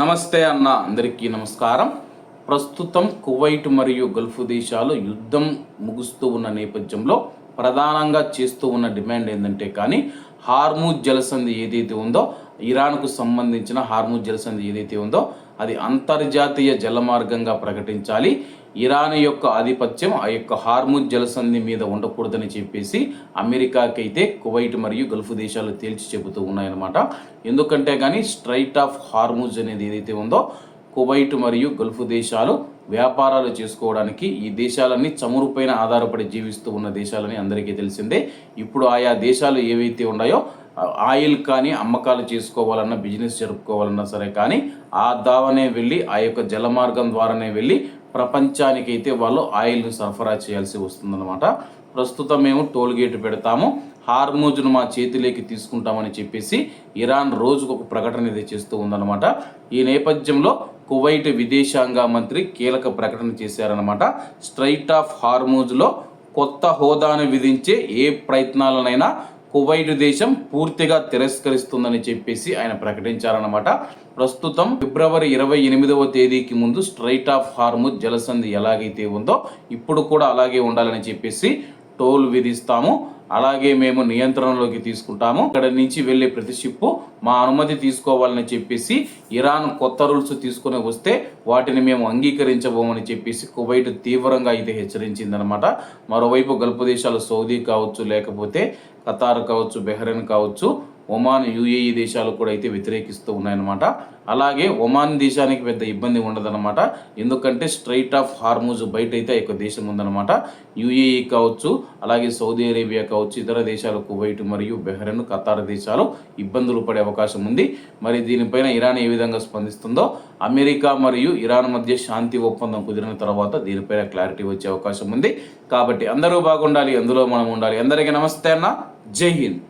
నమస్తే అన్న, అందరికీ నమస్కారం. ప్రస్తుతం కువైట్ మరియు గల్ఫ్ దేశాలు యుద్ధం ముగుస్తూ ఉన్న నేపథ్యంలో ప్రధానంగా చేస్తూ ఉన్న డిమాండ్ ఏంటంటే కానీ హార్ముజ్ జలసంధి ఏదైతే ఉందో, ఇరాన్కు సంబంధించిన హార్ముజ్ జలసంధి ఏదైతే ఉందో అది అంతర్జాతీయ జలమార్గంగా ప్రకటించాలి. ఇరాన్ యొక్క ఆధిపత్యం ఆ యొక్క హార్ముజ్ జలసంధి మీద ఉండకూడదని చెప్పేసి అమెరికాకైతే కువైట్ మరియు గల్ఫ్ దేశాలు తేల్చి చెబుతూ ఉన్నాయన్నమాట. ఎందుకంటే కానీ స్ట్రైట్ ఆఫ్ హార్ముజ్ అనేది ఏదైతే ఉందో కువైట్ మరియు గల్ఫ్ దేశాలు వ్యాపారాలు చేసుకోవడానికి, ఈ దేశాలన్నీ చమురుపైన ఆధారపడి జీవిస్తూ ఉన్న దేశాలని అందరికీ తెలిసిందే. ఇప్పుడు ఆయా దేశాలు ఏవైతే ఉన్నాయో ఆయిల్ కానీ అమ్మకాలు చేసుకోవాలన్నా, బిజినెస్ జరుపుకోవాలన్నా సరే కానీ ఆ దావనే వెళ్ళి ఆ యొక్క జలమార్గం ద్వారానే వెళ్ళి ప్రపంచానికైతే వాళ్ళు ఆయిల్ను సరఫరా చేయాల్సి వస్తుందన్నమాట. ప్రస్తుతం మేము టోల్ గేట్ పెడతాము, హార్ముజ్ను మా చేతిలోకి తీసుకుంటామని చెప్పేసి ఇరాన్ రోజుకు ఒక ప్రకటన ఇది చేస్తూ ఉందన్నమాట. ఈ నేపథ్యంలో కువైట్ విదేశాంగ మంత్రి కీలక ప్రకటన చేశారన్నమాట. స్ట్రైట్ ఆఫ్ హార్ముజ్లో కొత్త హోదాను విధించే ఏ ప్రయత్నాలనైనా కువైట్ దేశం పూర్తిగా తిరస్కరిస్తుందని చెప్పేసి ఆయన ప్రకటించారన్నమాట. ప్రస్తుతం ఫిబ్రవరి 28వ తేదీకి ముందు స్ట్రైట్ ఆఫ్ హార్ముజ్ జలసంధి ఎలాగైతే ఉందో ఇప్పుడు కూడా అలాగే ఉండాలని చెప్పేసి టోల్ విధిస్తాము, అలాగే మేము నియంత్రణలోకి తీసుకుంటాము. ఇక్కడ నుంచి వెళ్ళే ప్రతి షిప్పు మా అనుమతి తీసుకోవాలని చెప్పేసి ఇరాన్ కొత్త రూల్స్ తీసుకుని వస్తే వాటిని మేము అంగీకరించబోమని చెప్పేసి కువైట్ తీవ్రంగా అయితే హెచ్చరించిందనమాట. మరోవైపు గల్ఫ్ దేశాలు సౌదీ కావచ్చు, లేకపోతే ఖతార్ కావచ్చు, బెహ్రెయిన్ కావచ్చు, ఒమాన్, యుఏఈ దేశాలు కూడా అయితే వ్యతిరేకిస్తూ ఉన్నాయన్నమాట. అలాగే ఒమాన్ దేశానికి పెద్ద ఇబ్బంది ఉండదన్నమాట. ఎందుకంటే స్ట్రైట్ ఆఫ్ హార్ముజ్ బయట అయితే ఒక దేశం ఉందన్నమాట. యుఏఈ కావచ్చు, అలాగే సౌదీ అరేబియా కావచ్చు, ఇతర దేశాలు కువైట్ మరియు బెహ్రెయిన్, ఖతార్ దేశాలు ఇబ్బందులు పడే అవకాశం ఉంది. మరి దీనిపైన ఇరాన్ ఏ విధంగా స్పందిస్తుందో, అమెరికా మరియు ఇరాన్ మధ్య శాంతి ఒప్పందం కుదిరిన తర్వాత దీనిపైన క్లారిటీ వచ్చే అవకాశం ఉంది. కాబట్టి అందరూ బాగుండాలి, అందులో మనం ఉండాలి. అందరికీ నమస్తే అన్న, జై హింద్.